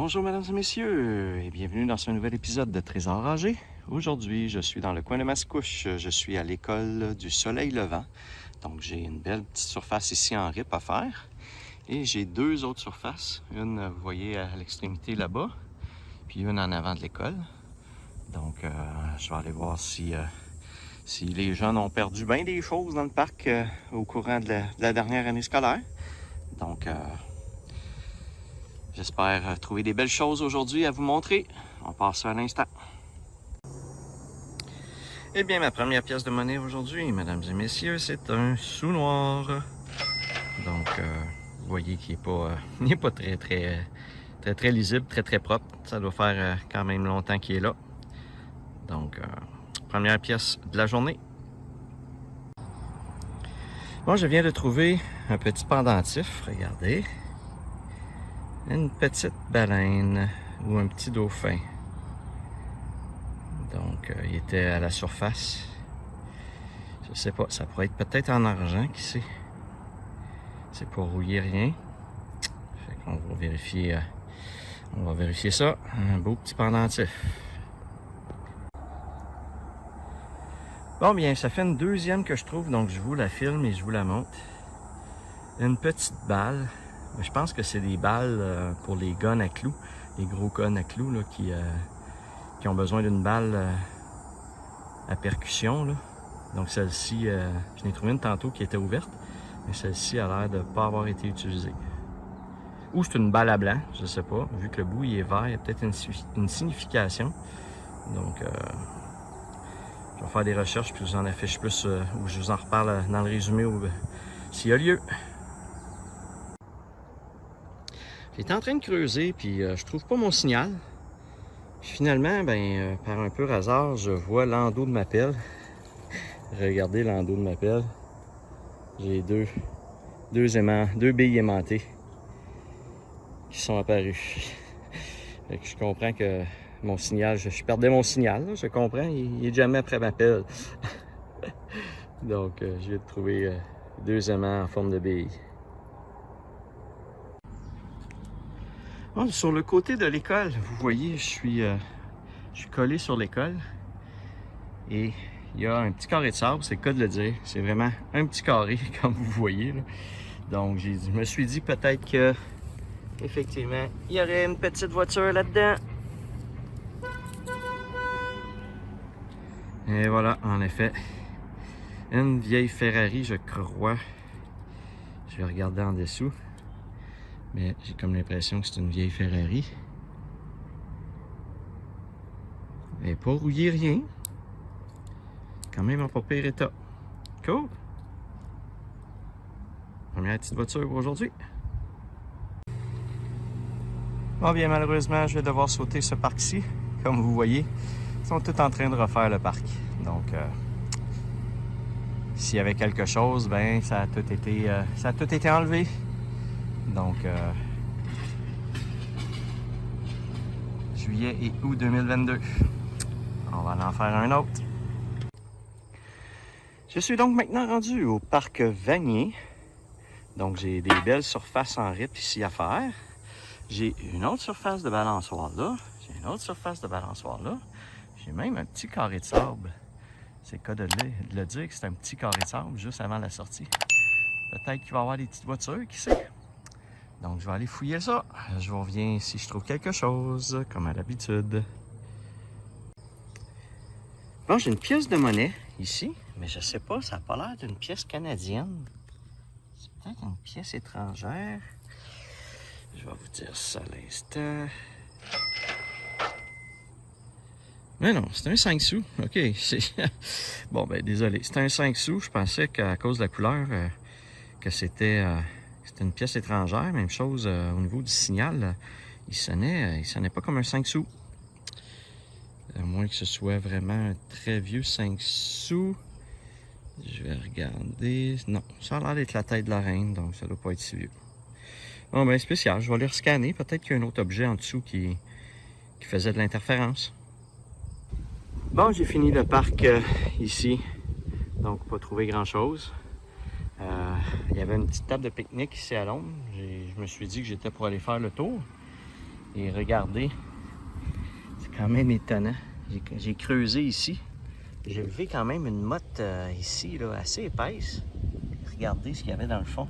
Bonjour mesdames et messieurs et bienvenue dans ce nouvel épisode de Trésor Enragé. Aujourd'hui, je suis dans le coin de Mascouche. Je suis à l'école du Soleil Levant. Donc j'ai une belle petite surface ici en RIP à faire. Et j'ai deux autres surfaces. Une, vous voyez, à l'extrémité là-bas, puis une en avant de l'école. Donc je vais aller voir si les jeunes ont perdu bien des choses dans le parc au courant de la dernière année scolaire. Donc j'espère trouver des belles choses aujourd'hui à vous montrer. On passe ça à l'instant. Eh bien, ma première pièce de monnaie aujourd'hui, mesdames et messieurs, c'est un sou noir. Donc, vous voyez qu'il n'est pas très lisible, très propre. Ça doit faire quand même longtemps qu'il est là. Donc, première pièce de la journée. Bon, je viens de trouver un petit pendentif, regardez. Une petite baleine ou un petit dauphin. Donc, il était à la surface. Je sais pas, ça pourrait être peut-être en argent, qui sait. C'est pas rouillé rien. Fait qu'on va vérifier, ça. Un beau petit pendentif. Bon, bien, ça fait une deuxième que je trouve, donc je vous la filme et je vous la montre. Une petite balle. Je pense que c'est des balles pour les guns à clous, les gros guns à clous là, qui ont besoin d'une balle à percussion. Là. Donc celle-ci, je n'ai trouvé une tantôt qui était ouverte, mais celle-ci a l'air de ne pas avoir été utilisée. Ou c'est une balle à blanc, je ne sais pas. Vu que le bout il est vert, il y a peut-être une signification. Donc je vais faire des recherches puis je vous en affiche plus ou je vous en reparle dans le résumé s'il y a lieu. J'étais en train de creuser, puis je trouve pas mon signal. Puis finalement, par un peu hasard, je vois l'endos de ma pelle. Regardez l'endos de ma pelle. J'ai deux billes aimantées qui sont apparues. Fait que je comprends que mon signal, je perdais mon signal, là, je comprends, il est jamais après ma pelle. Donc, je viens de trouver deux aimants en forme de billes. Bon, sur le côté de l'école, vous voyez, je suis collé sur l'école et il y a un petit carré de sable, c'est le cas de le dire. C'est vraiment un petit carré, comme vous voyez. Là. Donc, je me suis dit peut-être que, effectivement, il y aurait une petite voiture là-dedans. Et voilà, en effet, une vieille Ferrari, je crois. Je vais regarder en dessous. Mais j'ai comme l'impression que c'est une vieille Ferrari. Elle n'est pas rouillée, rien. Quand même en pas pire état. Cool! Première petite voiture pour aujourd'hui. Bon, bien malheureusement, je vais devoir sauter ce parc-ci. Comme vous voyez, ils sont tous en train de refaire le parc. Donc, s'il y avait quelque chose, ben ça a tout été enlevé. Donc, juillet et août 2022. On va en faire un autre. Je suis donc maintenant rendu au parc Vanier. Donc, j'ai des belles surfaces en RIP ici à faire. J'ai une autre surface de balançoire là. J'ai une autre surface de balançoire là. J'ai même un petit carré de sable. C'est le cas de le dire que c'est un petit carré de sable juste avant la sortie. Peut-être qu'il va y avoir des petites voitures, qui sait. Donc, je vais aller fouiller ça. Je vous reviens si je trouve quelque chose, comme à l'habitude. Bon, j'ai une pièce de monnaie ici, mais je sais pas, ça n'a pas l'air d'une pièce canadienne. C'est peut-être une pièce étrangère. Je vais vous dire ça à l'instant. Mais non, c'est un 5 sous. OK. Bon, ben désolé. C'est un 5 sous. Je pensais qu'à cause de la couleur, que c'était une pièce étrangère. Même chose au niveau du signal. Il sonnait pas comme un 5 sous. À moins que ce soit vraiment un très vieux 5 sous. Je vais regarder. Non, ça a l'air d'être la tête de la reine, donc ça doit pas être si vieux. Bon, ben spécial. Je vais aller rescanner. Peut-être qu'il y a un autre objet en dessous qui faisait de l'interférence. Bon, j'ai fini le parc ici. Donc, pas trouvé grand-chose. Il y avait une petite table de pique-nique ici à l'ombre. Je me suis dit que j'étais pour aller faire le tour. Et regardez, c'est quand même étonnant. J'ai creusé ici. J'ai levé quand même une motte ici, là, assez épaisse. Regardez ce qu'il y avait dans le fond.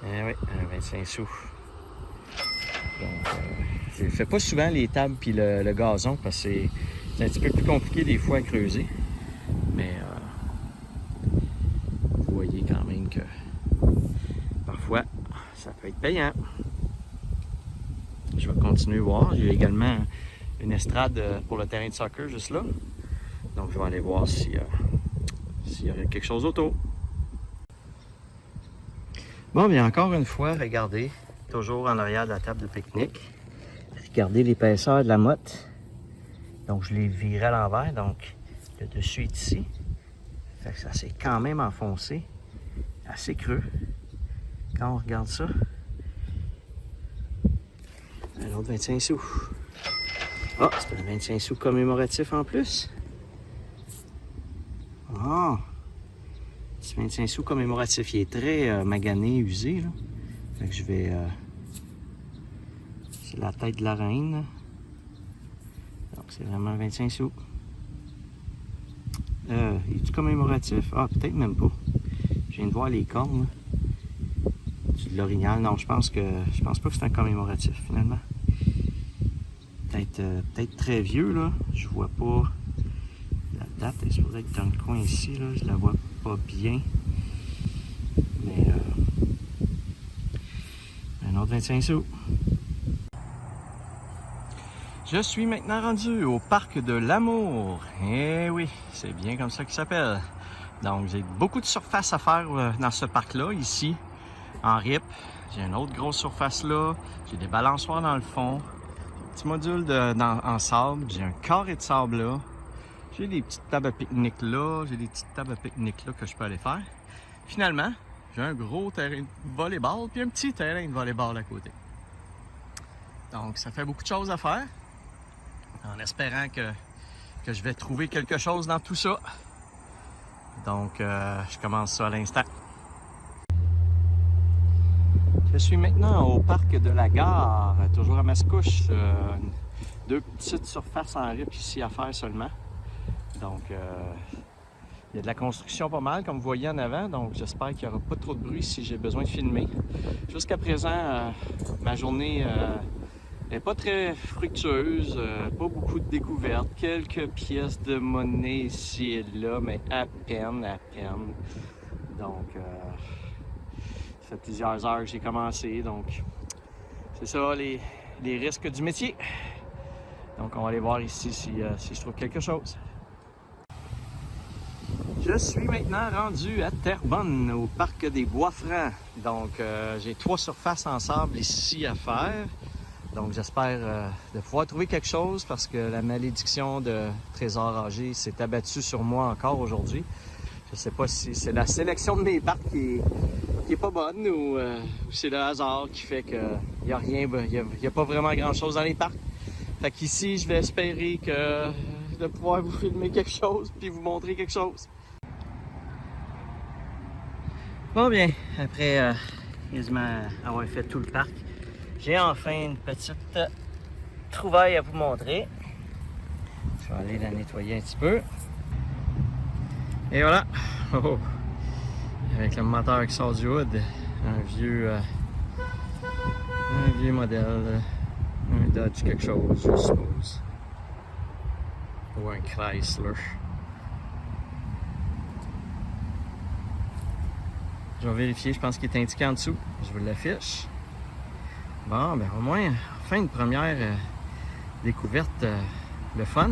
Eh oui, un 25 sous. Donc, je ne fais pas souvent les tables puis le gazon parce que c'est un petit peu plus compliqué des fois à creuser. Mais vous voyez quand même que parfois, ça peut être payant. Je vais continuer à voir. Il y a également une estrade pour le terrain de soccer juste là. Donc, je vais aller voir s'il y a quelque chose autour. Bon, bien encore une fois, regardez, toujours en arrière de la table de pique-nique. Regardez l'épaisseur de la motte. Donc, je l'ai viré à l'envers. Donc, le dessus est ici. Fait que ça s'est quand même enfoncé. Assez creux. Quand on regarde ça, un autre 25 sous. Ah, c'est un 25 sous commémoratif en plus. Ah! Ce 25 sous commémoratif, il est très magané, usé. Là. Fait que je vais... c'est la tête de la reine. Là. Donc, c'est vraiment 25 sous. Est-tu commémoratif? Ah, peut-être même pas. Je viens de voir les cornes. Là. C'est de l'orignal. Non, je pense pas que c'est un commémoratif, finalement. Peut-être très vieux, là. Je vois pas... La date est supposée être dans le coin ici, là. Je la vois pas bien. Mais... un autre 25 sous. Je suis maintenant rendu au parc de l'Amour. Eh oui, c'est bien comme ça qu'il s'appelle. Donc, j'ai beaucoup de surface à faire dans ce parc-là, ici, en RIP. J'ai une autre grosse surface là. J'ai des balançoires dans le fond. Un petit module en sable. J'ai un carré de sable là. J'ai des petites tables à pique-nique là. J'ai des petites tables à pique-nique là que je peux aller faire. Finalement, j'ai un gros terrain de volleyball puis un petit terrain de volleyball à côté. Donc, ça fait beaucoup de choses à faire. En espérant que je vais trouver quelque chose dans tout ça. Donc, je commence ça à l'instant. Je suis maintenant au parc de la gare, toujours à Mascouche. Deux petites surfaces en RIP ici à faire seulement. Donc, il y a de la construction pas mal, comme vous voyez en avant. Donc, j'espère qu'il n'y aura pas trop de bruit si j'ai besoin de filmer. Jusqu'à présent, ma journée n'est pas très fructueuse, pas beaucoup de découvertes. Quelques pièces de monnaie ici et là, mais à peine. Donc, ça fait plusieurs heures que j'ai commencé, donc c'est ça les risques du métier. Donc on va aller voir ici si je trouve quelque chose. Je suis maintenant rendu à Terrebonne, au parc des Bois-Francs. Donc j'ai 3 surfaces en sable ici à faire. Donc j'espère de pouvoir trouver quelque chose parce que la malédiction de Trésor âgé s'est abattue sur moi encore aujourd'hui. Je sais pas si c'est la sélection de mes parcs qui est pas bonne ou c'est le hasard qui fait qu'il n'y a rien, il y a pas vraiment grand chose dans les parcs. Fait qu'ici, je vais espérer de pouvoir vous filmer quelque chose puis vous montrer quelque chose. Bon bien, après quasiment avoir fait tout le parc, j'ai enfin une petite trouvaille à vous montrer. Je vais aller la nettoyer un petit peu. Et voilà! Oh. Avec le moteur qui sort du hood, un vieux modèle, un Dodge quelque chose, je suppose, ou un Chrysler. Je vais vérifier, je pense qu'il est indiqué en dessous, je vous l'affiche. Bon, ben au moins, enfin une première découverte, le fun.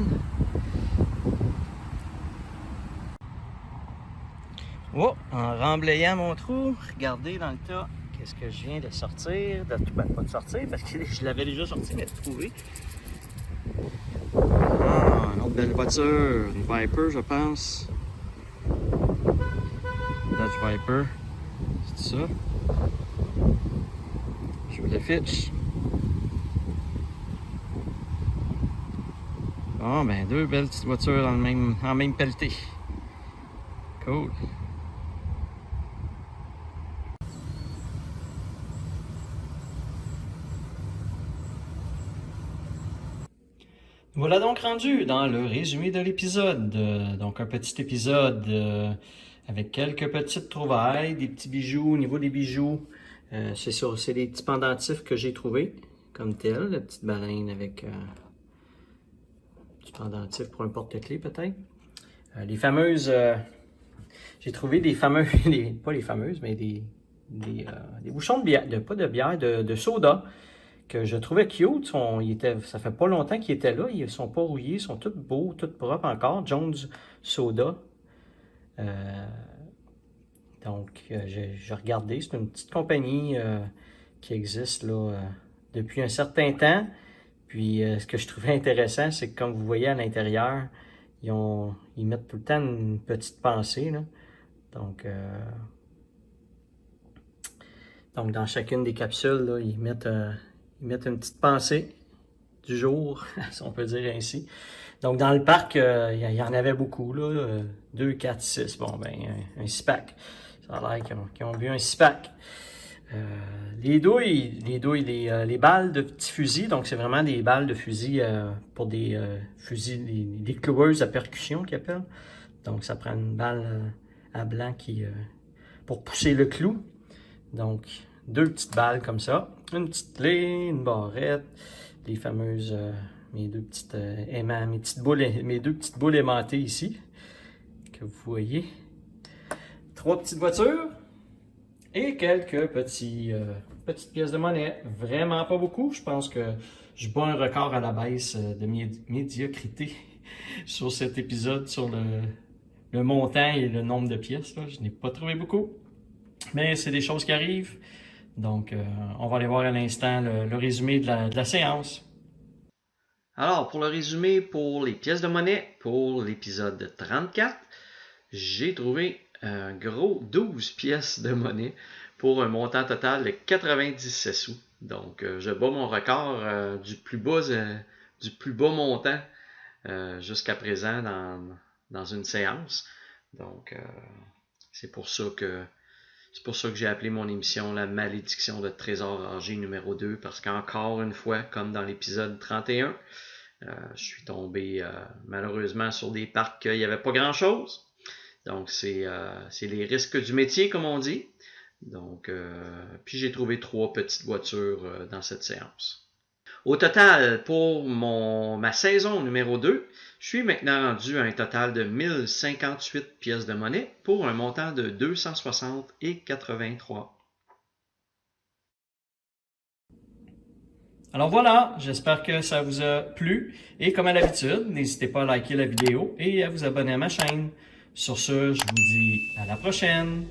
Oh, en remblayant mon trou, regardez dans le tas, qu'est-ce que je viens de sortir, pas de sortir parce que je l'avais déjà sorti, mais de trouver. Ah, une autre belle voiture, une Viper je pense. Dodge Viper, c'est ça. Je vous l'affiche. Bon, ben 2 belles petites voitures en même pelleté. Cool. Voilà donc rendu dans le résumé de l'épisode. Donc un petit épisode avec quelques petites trouvailles, des petits bijoux au niveau des bijoux. C'est ça, c'est des petits pendentifs que j'ai trouvés comme tel, la petite baleine avec du pendentif pour un porte-clés peut-être. Les fameuses, j'ai trouvé des fameux, pas les fameuses, mais des bouchons de bière, pas de bière, de soda. Que je trouvais cute. Ça fait pas longtemps qu'ils étaient là. Ils sont pas rouillés. Ils sont tous beaux, tous propres encore. Jones Soda. J'ai regardé. C'est une petite compagnie qui existe là, depuis un certain temps. Puis, ce que je trouvais intéressant, c'est que comme vous voyez à l'intérieur, ils mettent tout le temps une petite pensée. Là. Donc, dans chacune des capsules, là, ils mettent une petite pensée du jour, si on peut dire ainsi. Donc, dans le parc, il y en avait beaucoup, là. 2, 4, 6. Bon, ben, un 6-pack. Ça a l'air qu'ils ont vu un 6-pack. Les balles de petits fusils. Donc, c'est vraiment des balles de fusil pour des fusils, des cloueuses à percussion qu'ils appellent. Donc, ça prend une balle à blanc pour pousser le clou. Donc, 2 petites balles comme ça. Une petite clé, une barrette, les fameuses, mes 2 petites aimants, mes 2 petites boules aimantées ici, que vous voyez. 3 petites voitures et quelques petites pièces de monnaie. Vraiment pas beaucoup. Je pense que je bats un record à la baisse de médiocrité sur cet épisode, sur le montant et le nombre de pièces. Là. Je n'ai pas trouvé beaucoup. Mais c'est des choses qui arrivent. Donc, on va aller voir à l'instant le résumé de la séance. Alors, pour le résumé pour les pièces de monnaie, pour l'épisode 34, j'ai trouvé un gros 12 pièces de monnaie pour un montant total de 97 sous. Donc, je bats mon record du plus bas montant jusqu'à présent dans une séance. Donc, c'est pour ça que j'ai appelé mon émission La malédiction de Trésor Rangé numéro 2, parce qu'encore une fois, comme dans l'épisode 31, je suis tombé malheureusement sur des parcs qu'il n'y avait pas grand-chose. Donc, c'est les risques du métier, comme on dit. Donc, puis j'ai trouvé 3 petites voitures dans cette séance. Au total, pour ma saison numéro 2, je suis maintenant rendu à un total de 1058 pièces de monnaie pour un montant de 260,83. Alors voilà, j'espère que ça vous a plu. Et comme à l'habitude, n'hésitez pas à liker la vidéo et à vous abonner à ma chaîne. Sur ce, je vous dis à la prochaine.